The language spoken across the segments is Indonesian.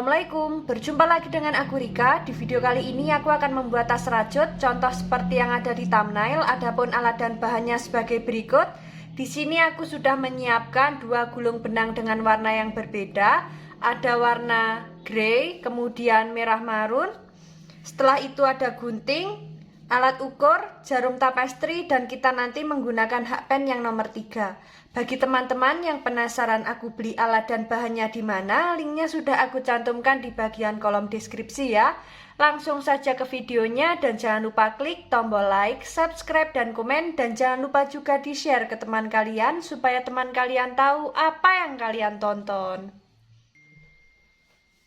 Assalamualaikum, berjumpa lagi dengan aku Rika. Di video kali ini aku akan membuat tas rajut, contoh seperti yang ada di thumbnail. Adapun alat dan bahannya sebagai berikut. Di sini aku sudah menyiapkan dua gulung benang dengan warna yang berbeda. Ada warna grey, kemudian merah marun. Setelah itu ada gunting, alat ukur, jarum tapestri, dan kita nanti menggunakan hakpen yang nomor 3. Bagi teman-teman yang penasaran aku beli alat dan bahannya di mana, linknya sudah aku cantumkan di bagian kolom deskripsi ya. Langsung saja ke videonya dan jangan lupa klik tombol like, subscribe, dan komen. Dan jangan lupa juga di-share ke teman kalian supaya teman kalian tahu apa yang kalian tonton.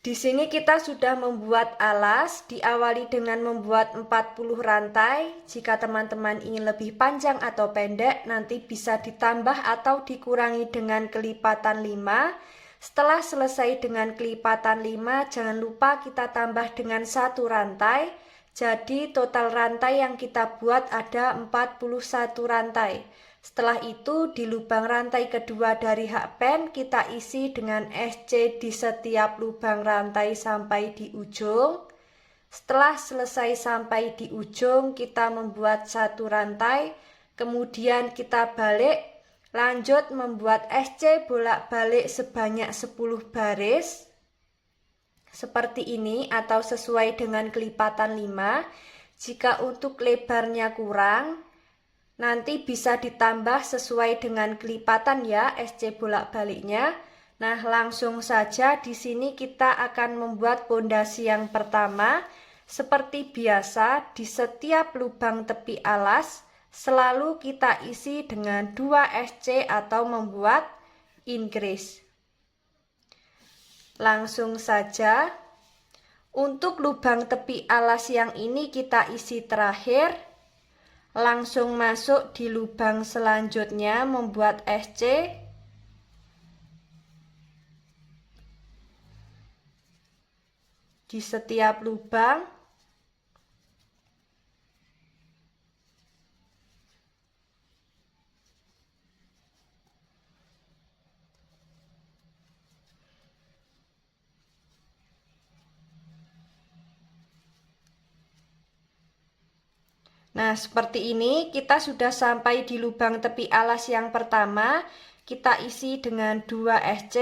Di sini kita sudah membuat alas, diawali dengan membuat 40 rantai. Jika teman-teman ingin lebih panjang atau pendek, nanti bisa ditambah atau dikurangi dengan kelipatan 5. Setelah selesai dengan kelipatan 5, jangan lupa kita tambah dengan 1 rantai. Jadi total rantai yang kita buat ada 41 rantai. Setelah itu di lubang rantai kedua dari hakpen kita isi dengan SC di setiap lubang rantai sampai di ujung. Setelah selesai sampai di ujung kita membuat 1 rantai, kemudian kita balik, lanjut membuat SC bolak-balik sebanyak 10 baris. Seperti ini atau sesuai dengan kelipatan 5. Jika untuk lebarnya kurang, nanti bisa ditambah sesuai dengan kelipatan ya SC bolak-baliknya. Nah, langsung saja di sini kita akan membuat pondasi yang pertama. Seperti biasa, di setiap lubang tepi alas selalu kita isi dengan 2 SC atau membuat increase. Langsung saja. Untuk lubang tepi alas yang ini kita isi terakhir. Langsung masuk di lubang selanjutnya membuat SC. Di setiap lubang. Nah, seperti ini kita sudah sampai di lubang tepi alas yang pertama. Kita isi dengan 2 SC.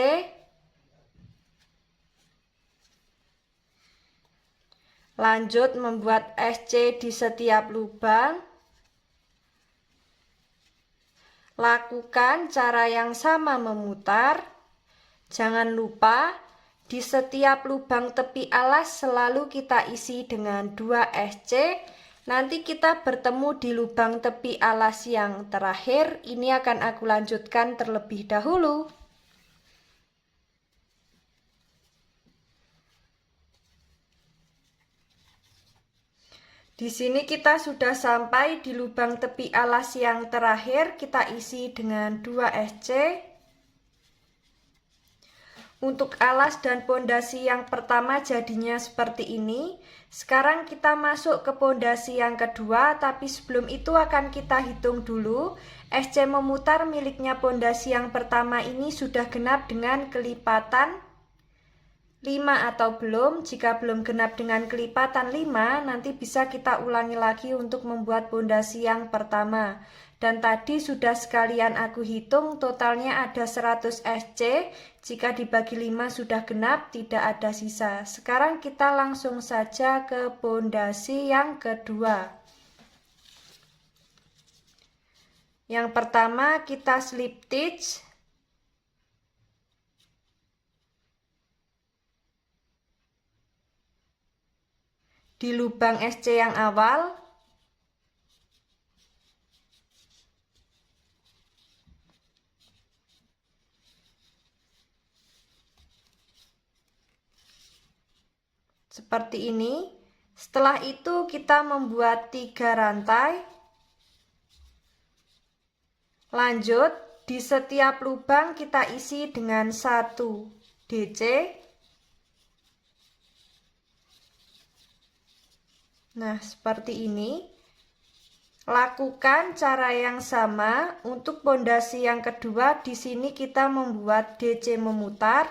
Lanjut membuat SC di setiap lubang. Lakukan cara yang sama memutar. Jangan lupa di setiap lubang tepi alas selalu kita isi dengan 2 SC. Nanti kita bertemu di lubang tepi alas yang terakhir. Ini akan aku lanjutkan terlebih dahulu. Di sini kita sudah sampai di lubang tepi alas yang terakhir. Kita isi dengan 2 SC. Untuk alas dan pondasi yang pertama jadinya seperti ini. Sekarang kita masuk ke pondasi yang kedua, tapi sebelum itu akan kita hitung dulu. SC memutar miliknya pondasi yang pertama ini sudah genap dengan kelipatan 5 atau belum. Jika belum genap dengan kelipatan 5, nanti bisa kita ulangi lagi untuk membuat pondasi yang pertama. Dan tadi sudah sekalian aku hitung, totalnya ada 100 SC. Jika dibagi 5 sudah genap, tidak ada sisa. Sekarang kita langsung saja ke pondasi yang kedua. Yang pertama kita slip stitch. Di lubang SC yang awal. Seperti ini. Setelah itu kita membuat 3 rantai. Lanjut, di setiap lubang kita isi dengan 1 DC. Nah, seperti ini. Lakukan cara yang sama untuk pondasi yang kedua. Di sini kita membuat DC memutar.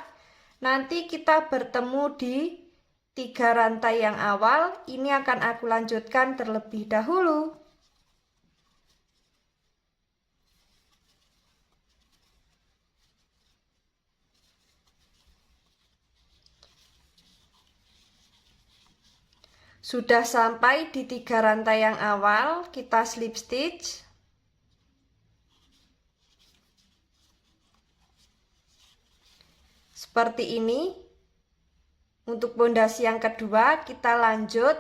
Nanti kita bertemu di 3 rantai yang awal. Ini akan aku lanjutkan terlebih dahulu. Sudah sampai di 3 rantai yang awal, kita slip stitch. Seperti ini. Untuk pondasi yang kedua, kita lanjut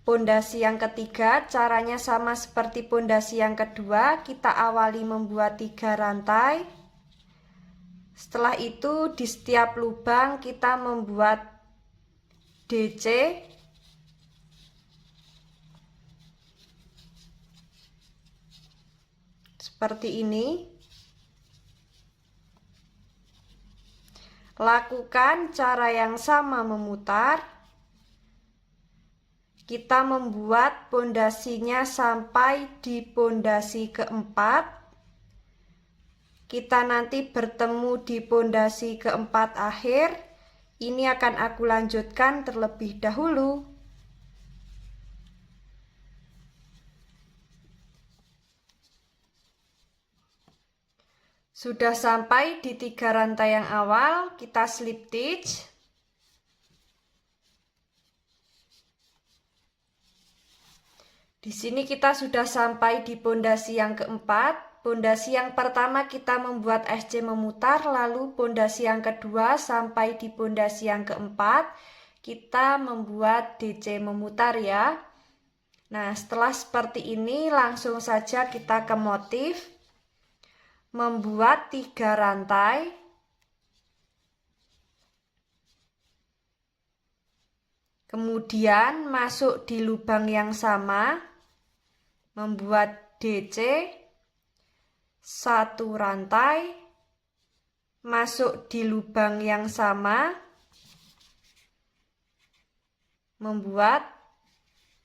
pondasi yang ketiga. Caranya sama seperti pondasi yang kedua, kita awali membuat 3 rantai. Setelah itu di setiap lubang kita membuat DC. Seperti ini. Lakukan cara yang sama memutar. Kita membuat pondasinya sampai di pondasi keempat. Kita nanti bertemu di pondasi keempat akhir. Ini akan aku lanjutkan terlebih dahulu. Sudah sampai di 3 rantai yang awal, kita slip stitch. Di sini kita sudah sampai di pondasi yang keempat. Pondasi yang pertama kita membuat SC memutar, lalu pondasi yang kedua sampai di pondasi yang keempat kita membuat DC memutar ya. Nah, setelah seperti ini langsung saja kita ke motif. Membuat 3 rantai. Kemudian masuk di lubang yang sama. Membuat DC 1 rantai. Masuk di lubang yang sama. Membuat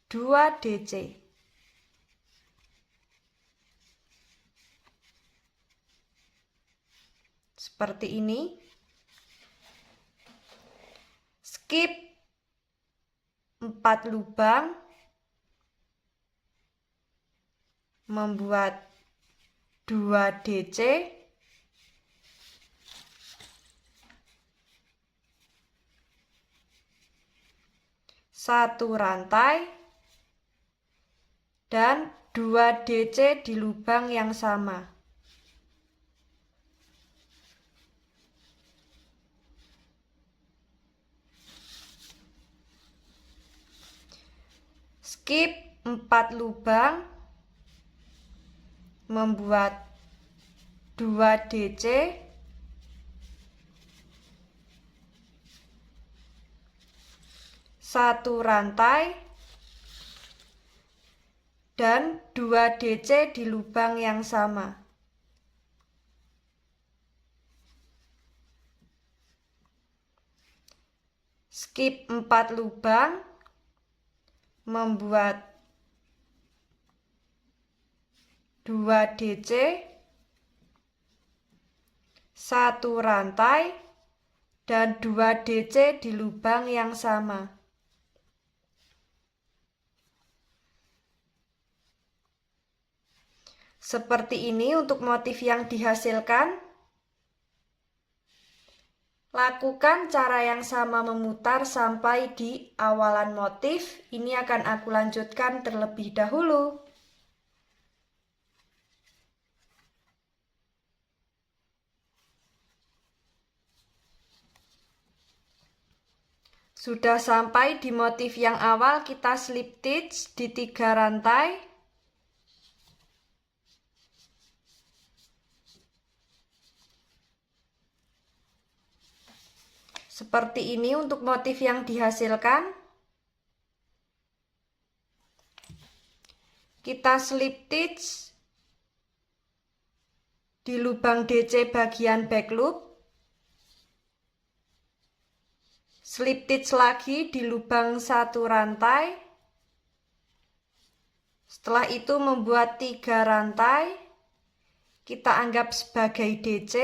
2 DC. Seperti ini. Skip 4 lubang. Membuat 2 DC. Satu rantai. Dan 2 DC di lubang yang sama. Skip 4 lubang, membuat 2 DC, satu rantai, dan 2 DC di lubang yang sama. Skip 4 lubang, membuat 2 DC, satu rantai, dan 2 DC di lubang yang sama. Seperti ini untuk motif yang dihasilkan. Lakukan cara yang sama memutar sampai di awalan motif. Ini akan aku lanjutkan terlebih dahulu. Sudah sampai di motif yang awal, kita slip stitch di 3 rantai. Seperti ini untuk motif yang dihasilkan. Kita slip stitch di lubang DC bagian back loop. Slip stitch lagi di lubang satu rantai. Setelah itu membuat 3 rantai. Kita anggap sebagai DC.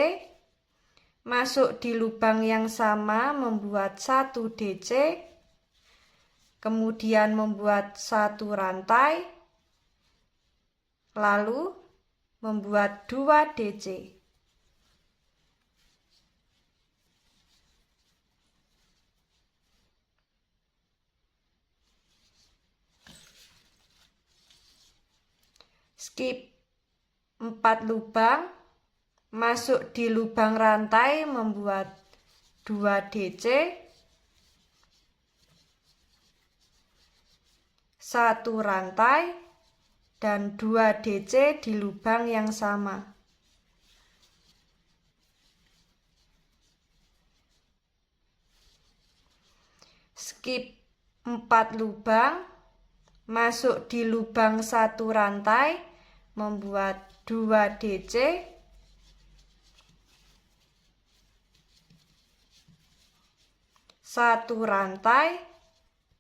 masuk di lubang yang sama membuat 1 DC, kemudian membuat 1 rantai, lalu membuat 2 DC. Skip 4 lubang, masuk di lubang rantai membuat 2 DC, 1 rantai, dan 2 DC di lubang yang sama. Skip 4 lubang, masuk di lubang 1 rantai, membuat 2 DC, 1 rantai,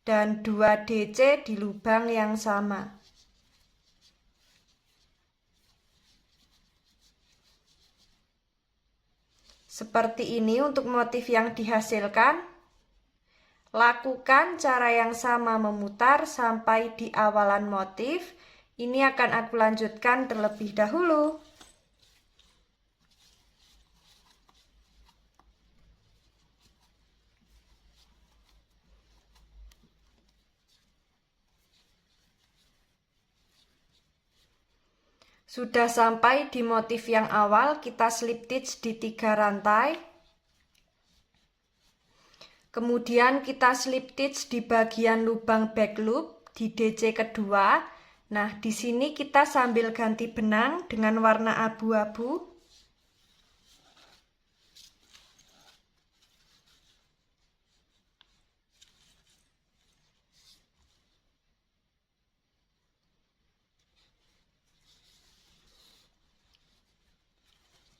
dan 2 DC di lubang yang sama. Seperti ini untuk motif yang dihasilkan. Lakukan cara yang sama memutar sampai di awalan motif. Ini akan aku lanjutkan terlebih dahulu. Sudah sampai di motif yang awal, kita slip stitch di 3 rantai. Kemudian kita slip stitch di bagian lubang back loop di DC kedua. Nah, di sini kita sambil ganti benang dengan warna abu-abu.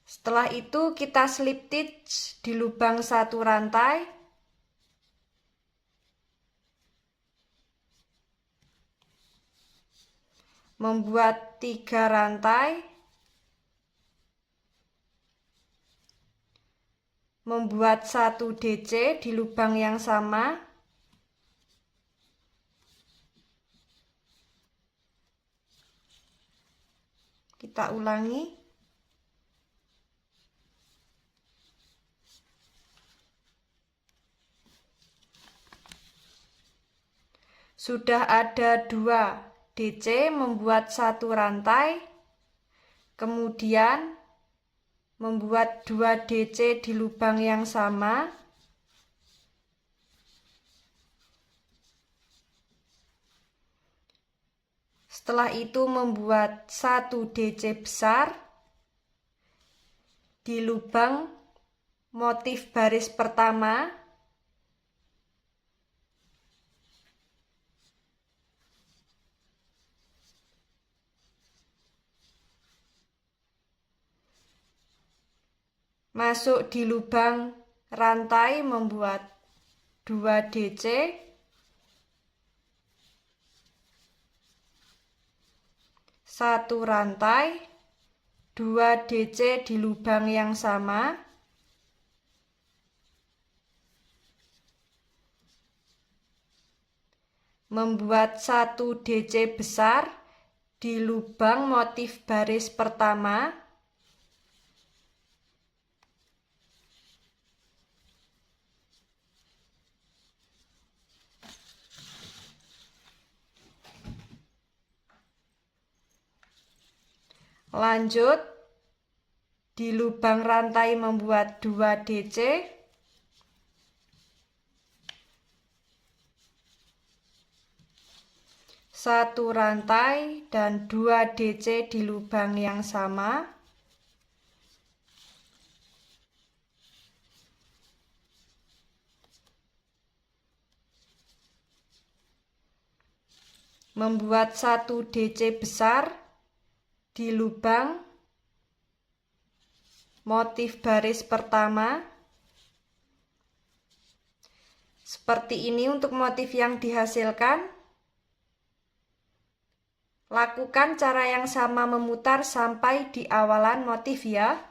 Setelah itu kita slip stitch di lubang 1 rantai. Membuat 3 rantai. Membuat 1 DC di lubang yang sama. Kita ulangi. Sudah ada 2 DC, membuat 1 rantai, kemudian membuat 2 DC di lubang yang sama. Setelah itu membuat 1 DC besar di lubang motif baris pertama. Masuk di lubang rantai membuat 2 DC, 1 rantai, 2 DC di lubang yang sama. Membuat 1 DC besar di lubang motif baris pertama. Lanjut di lubang rantai membuat 2 DC, 1 rantai, dan 2 DC di lubang yang sama. Membuat 1 DC besar di lubang motif baris pertama. Seperti ini untuk motif yang dihasilkan. Lakukan cara yang sama memutar sampai di awalan motif ya.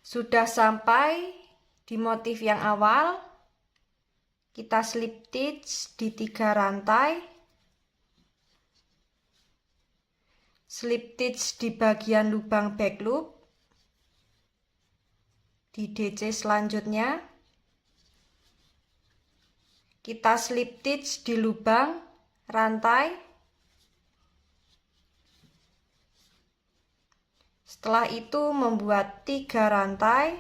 Sudah sampai di motif yang awal, kita slip stitch di 3 rantai, slip stitch di bagian lubang back loop, di DC selanjutnya, kita slip stitch di lubang rantai, setelah itu membuat 3 rantai,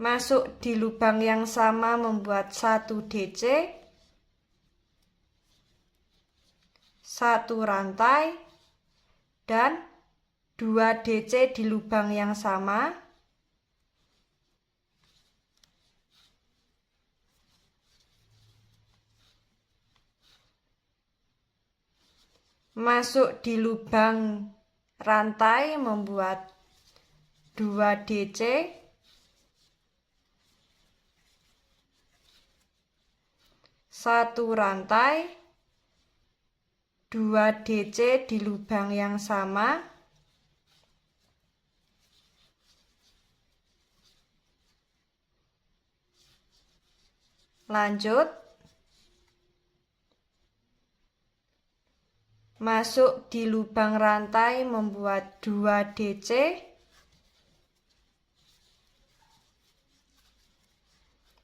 masuk di lubang yang sama membuat 1 DC, 1 rantai, dan 2 DC di lubang yang sama, masuk di lubang rantai membuat 2 DC, 1 rantai, 2 DC di lubang yang sama, lanjut masuk di lubang rantai membuat 2 DC,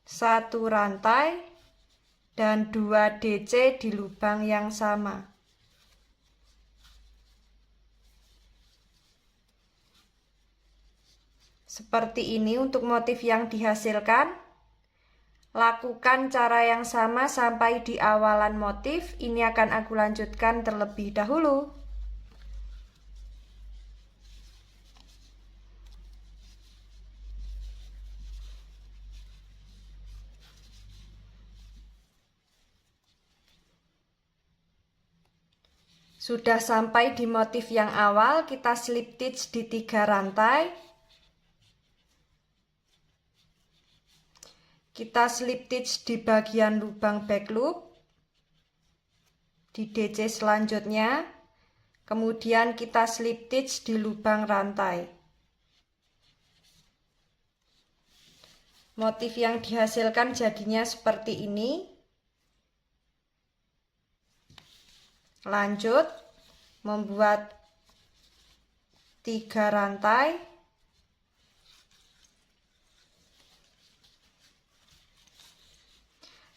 1 rantai, dan 2 DC di lubang yang sama. Seperti ini untuk motif yang dihasilkan. Lakukan cara yang sama sampai di awalan motif. Ini akan aku lanjutkan terlebih dahulu. Sudah sampai di motif yang awal, kita slip stitch di 3 rantai. Kita slip stitch di bagian lubang back loop, di DC selanjutnya, kemudian kita slip stitch di lubang rantai. Motif yang dihasilkan jadinya seperti ini. Lanjut, membuat 3 rantai.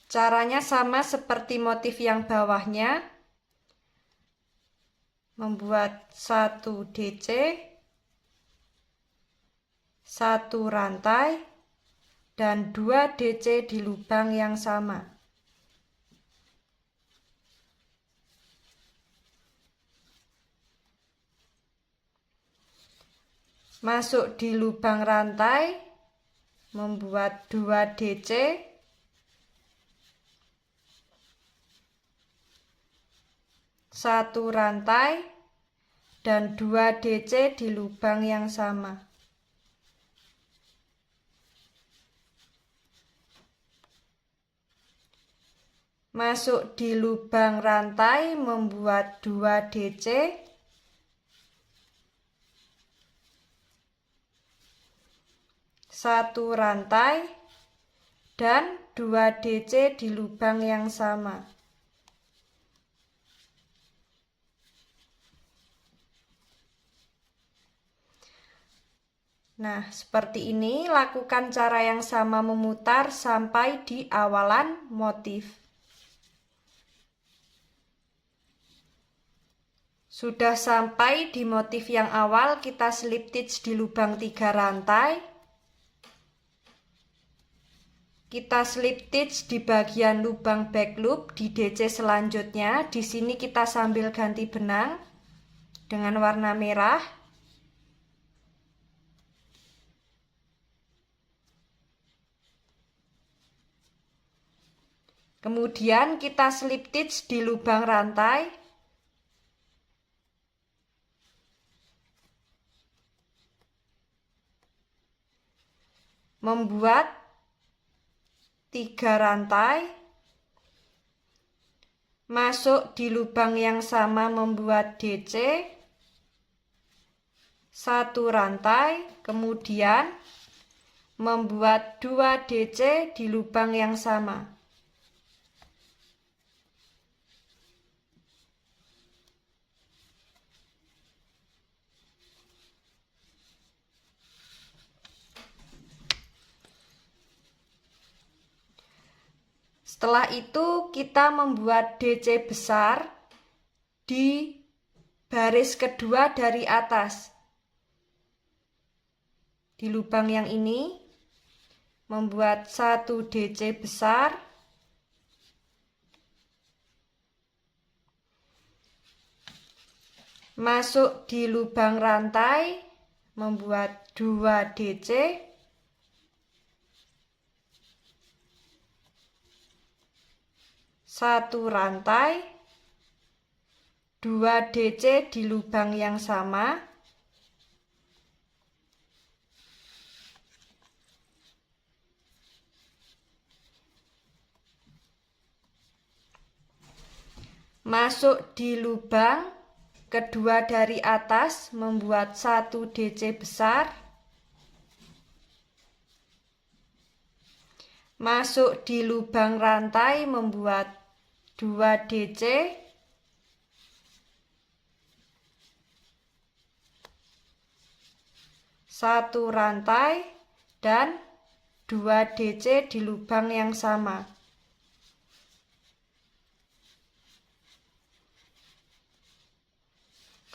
Caranya sama seperti motif yang bawahnya. Membuat 1 DC, 1 rantai, dan 2 DC di lubang yang sama. Masuk di lubang rantai, membuat 2 DC, 1 rantai, dan 2 DC di lubang yang sama. Masuk di lubang rantai membuat 2 DC, 1 rantai, dan 2 DC di lubang yang sama. Nah, seperti ini, lakukan cara yang sama memutar sampai di awalan motif. Sudah sampai di motif yang awal, kita slip stitch di lubang 3 rantai. Kita slip stitch di bagian lubang back loop di DC selanjutnya. Di sini kita sambil ganti benang dengan warna merah. Kemudian kita slip stitch di lubang rantai. Membuat 3 rantai. Masuk di lubang yang sama membuat DC. 1 rantai, kemudian membuat 2 DC di lubang yang sama. Setelah itu kita membuat DC besar di baris kedua dari atas. Di lubang yang ini membuat 1 DC besar, masuk di lubang rantai, membuat 2 DC, satu rantai, 2 DC di lubang yang sama, masuk di lubang kedua dari atas, membuat 1 DC besar, masuk di lubang rantai, membuat 2 DC, satu rantai, dan 2 DC di lubang yang sama.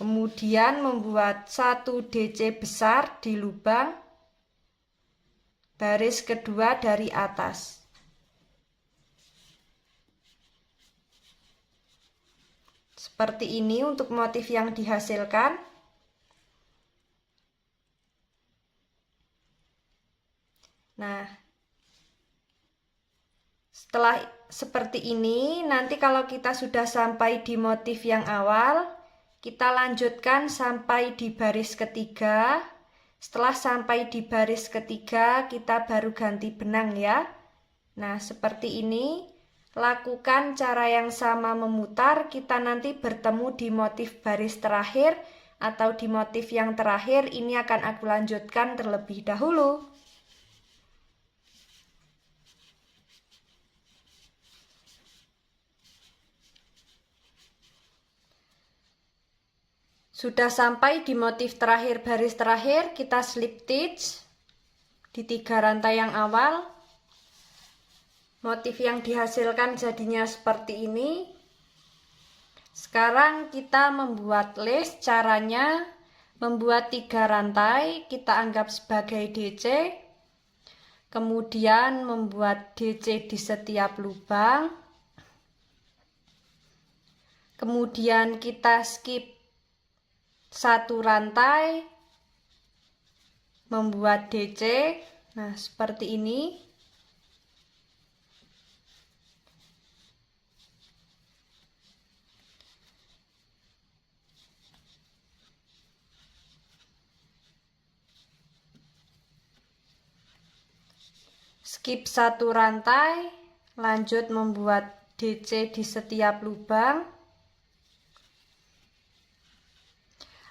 Kemudian membuat 1 DC besar di lubang baris kedua dari atas. Seperti ini untuk motif yang dihasilkan. Nah, setelah seperti ini, nanti kalau kita sudah sampai di motif yang awal, kita lanjutkan sampai di baris ketiga. Setelah sampai di baris ketiga, kita baru ganti benang ya. Nah, seperti ini. Lakukan cara yang sama memutar, kita nanti bertemu di motif baris terakhir atau di motif yang terakhir. Ini akan aku lanjutkan terlebih dahulu. Sudah sampai di motif terakhir baris terakhir, kita slip stitch di 3 rantai yang awal. Motif yang dihasilkan jadinya seperti ini. Sekarang kita membuat lace. Caranya membuat 3 rantai, kita anggap sebagai DC. Kemudian membuat DC di setiap lubang. Kemudian kita skip 1 rantai, membuat DC. Nah, seperti ini. Skip 1 rantai, lanjut membuat DC di setiap lubang.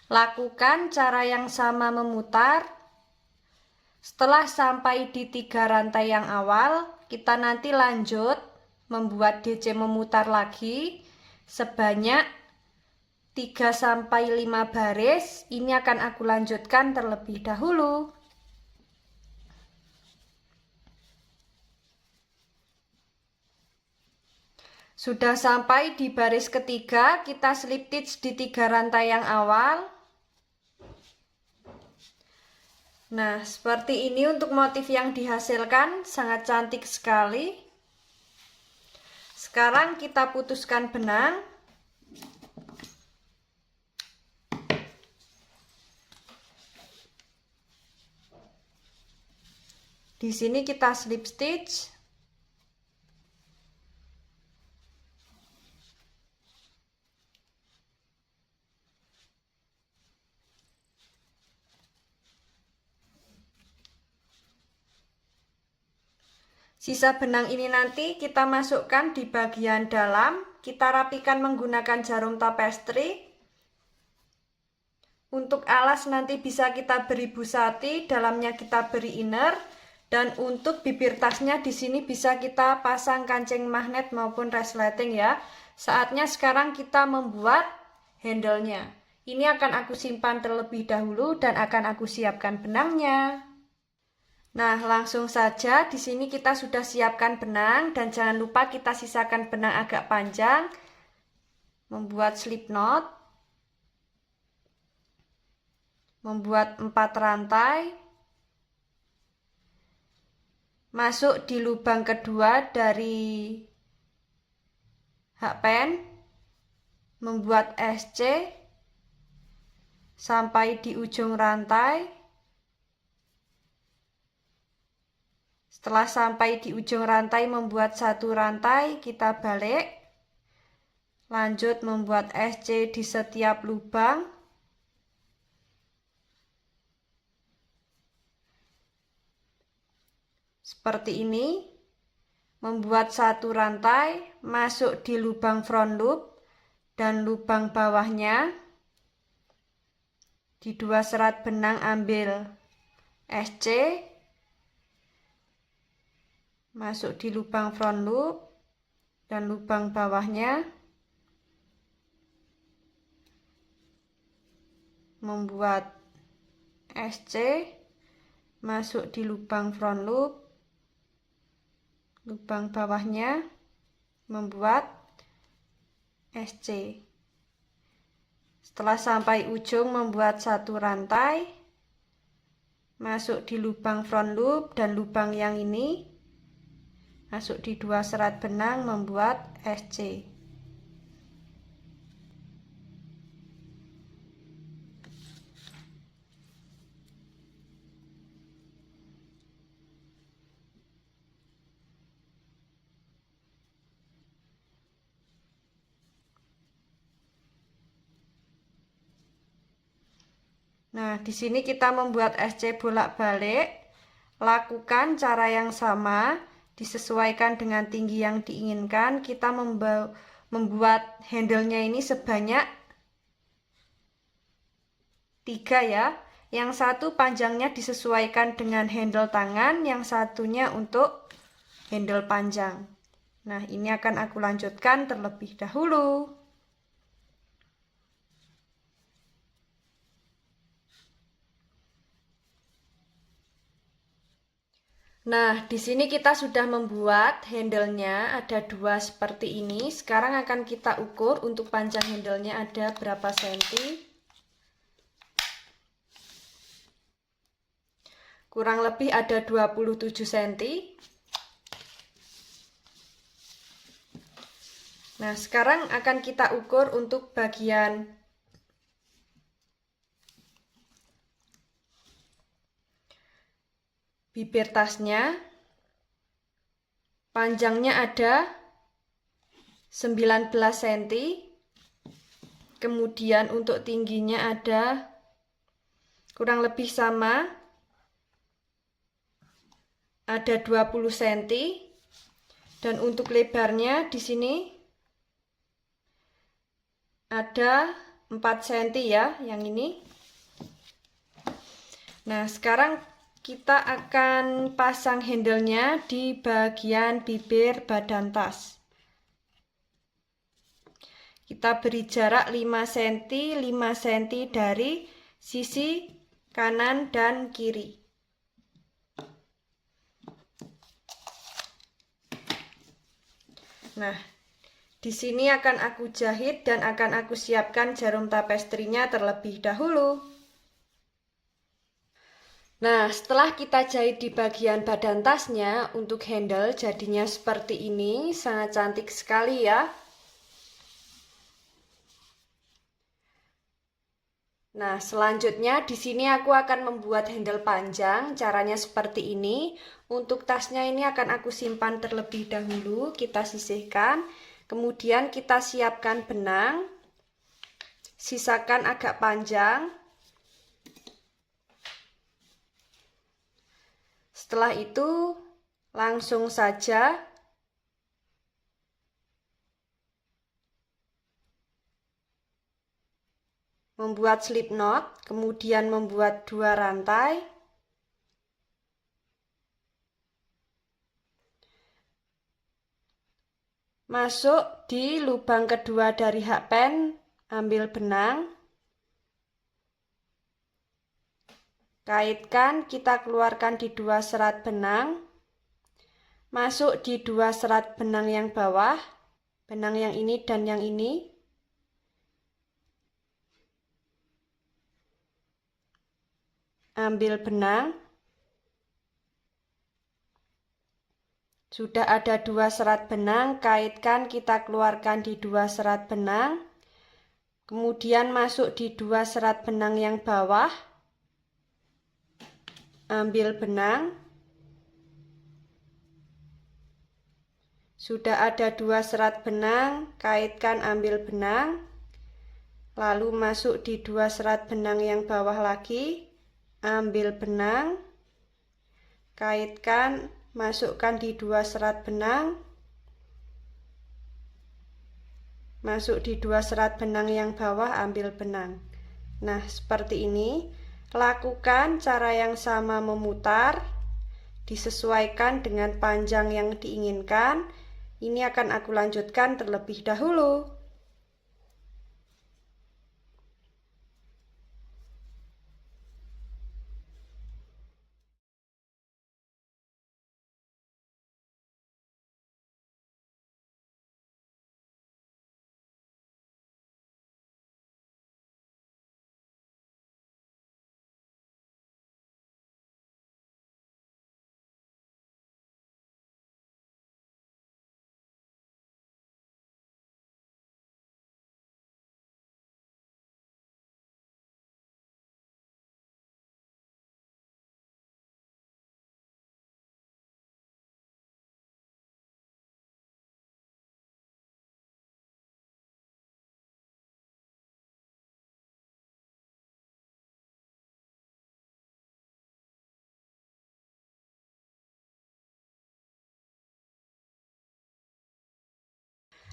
Lakukan cara yang sama memutar. Setelah sampai di 3 rantai yang awal, kita nanti lanjut membuat DC memutar lagi sebanyak 3-5 baris. Ini akan aku lanjutkan terlebih dahulu. Sudah sampai di baris ketiga, kita slip stitch di 3 rantai yang awal. Nah, seperti ini untuk motif yang dihasilkan, sangat cantik sekali. Sekarang kita putuskan benang. Di sini kita slip stitch. Sisa benang ini nanti kita masukkan di bagian dalam, kita rapikan menggunakan jarum tapestri. Untuk alas nanti bisa kita beri busati, dalamnya kita beri inner. Dan untuk bibir tasnya di sini bisa kita pasang kancing magnet maupun resleting ya. Saatnya sekarang kita membuat handle-nya. Ini akan aku simpan terlebih dahulu dan akan aku siapkan benangnya. Nah, langsung saja di sini kita sudah siapkan benang dan jangan lupa kita sisakan benang agak panjang. Membuat slip knot. Membuat 4 rantai. Masuk di lubang kedua dari hakpen. Membuat SC sampai di ujung rantai. Setelah sampai di ujung rantai membuat 1 rantai, kita balik. Lanjut membuat SC di setiap lubang. Seperti ini. Membuat 1 rantai, masuk di lubang front loop dan lubang bawahnya. Di 2 serat benang ambil SC. Masuk di lubang front loop dan lubang bawahnya. Membuat SC. Masuk di lubang front loop. Lubang bawahnya. Membuat SC. Setelah sampai ujung membuat 1 rantai. Masuk di lubang front loop dan lubang yang ini. Masuk di 2 serat benang membuat SC. Nah, di sini kita membuat SC bolak-balik. Lakukan cara yang sama, disesuaikan dengan tinggi yang diinginkan. Kita membuat handle-nya ini sebanyak 3 ya. Yang satu panjangnya disesuaikan dengan handle tangan, yang satunya untuk handle panjang. Nah, ini akan aku lanjutkan terlebih dahulu. Nah, di sini kita sudah membuat handle-nya ada 2 seperti ini. Sekarang akan kita ukur untuk panjang handle-nya ada berapa senti. Kurang lebih ada 27 cm. Nah, sekarang akan kita ukur untuk bagian bibir tasnya. Panjangnya ada 19 cm. Kemudian untuk tingginya ada kurang lebih sama. Ada 20 cm. Dan untuk lebarnya di sini ada 4 cm ya, yang ini. Nah, sekarang kita akan pasang handle-nya di bagian bibir badan tas. Kita beri jarak 5 cm, 5 cm dari sisi kanan dan kiri. Nah, di sini akan aku jahit dan akan aku siapkan jarum tapestrinya terlebih dahulu. Nah, setelah kita jahit di bagian badan tasnya, untuk handle jadinya seperti ini, sangat cantik sekali ya. Nah, selanjutnya di sini aku akan membuat handle panjang, caranya seperti ini. Untuk tasnya ini akan aku simpan terlebih dahulu, kita sisihkan. Kemudian kita siapkan benang, sisakan agak panjang. Setelah itu langsung saja membuat slip knot, kemudian membuat 2 rantai. Masuk di lubang kedua dari hakpen, ambil benang. Kaitkan, kita keluarkan di 2 serat benang. Masuk di 2 serat benang yang bawah, benang yang ini dan yang ini. Ambil benang. Sudah ada 2 serat benang, kaitkan, kita keluarkan di 2 serat benang. Kemudian masuk di 2 serat benang yang bawah. Ambil benang. Sudah ada 2 serat benang, kaitkan, ambil benang. Lalu masuk di 2 serat benang yang bawah lagi. Ambil benang, kaitkan, masukkan di 2 serat benang, masuk di 2 serat benang yang bawah, ambil benang. Nah, seperti ini. Lakukan cara yang sama memutar, disesuaikan dengan panjang yang diinginkan. Ini akan aku lanjutkan terlebih dahulu.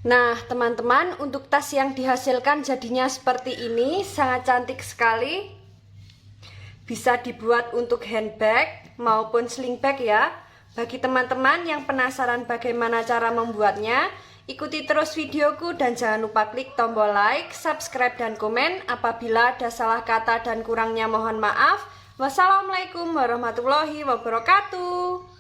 Nah, teman-teman, untuk tas yang dihasilkan jadinya seperti ini, sangat cantik sekali. Bisa dibuat untuk handbag maupun sling bag ya. Bagi teman-teman yang penasaran bagaimana cara membuatnya, ikuti terus videoku dan jangan lupa klik tombol like, subscribe, dan komen. Apabila ada salah kata dan kurangnya mohon maaf. Wassalamualaikum warahmatullahi wabarakatuh.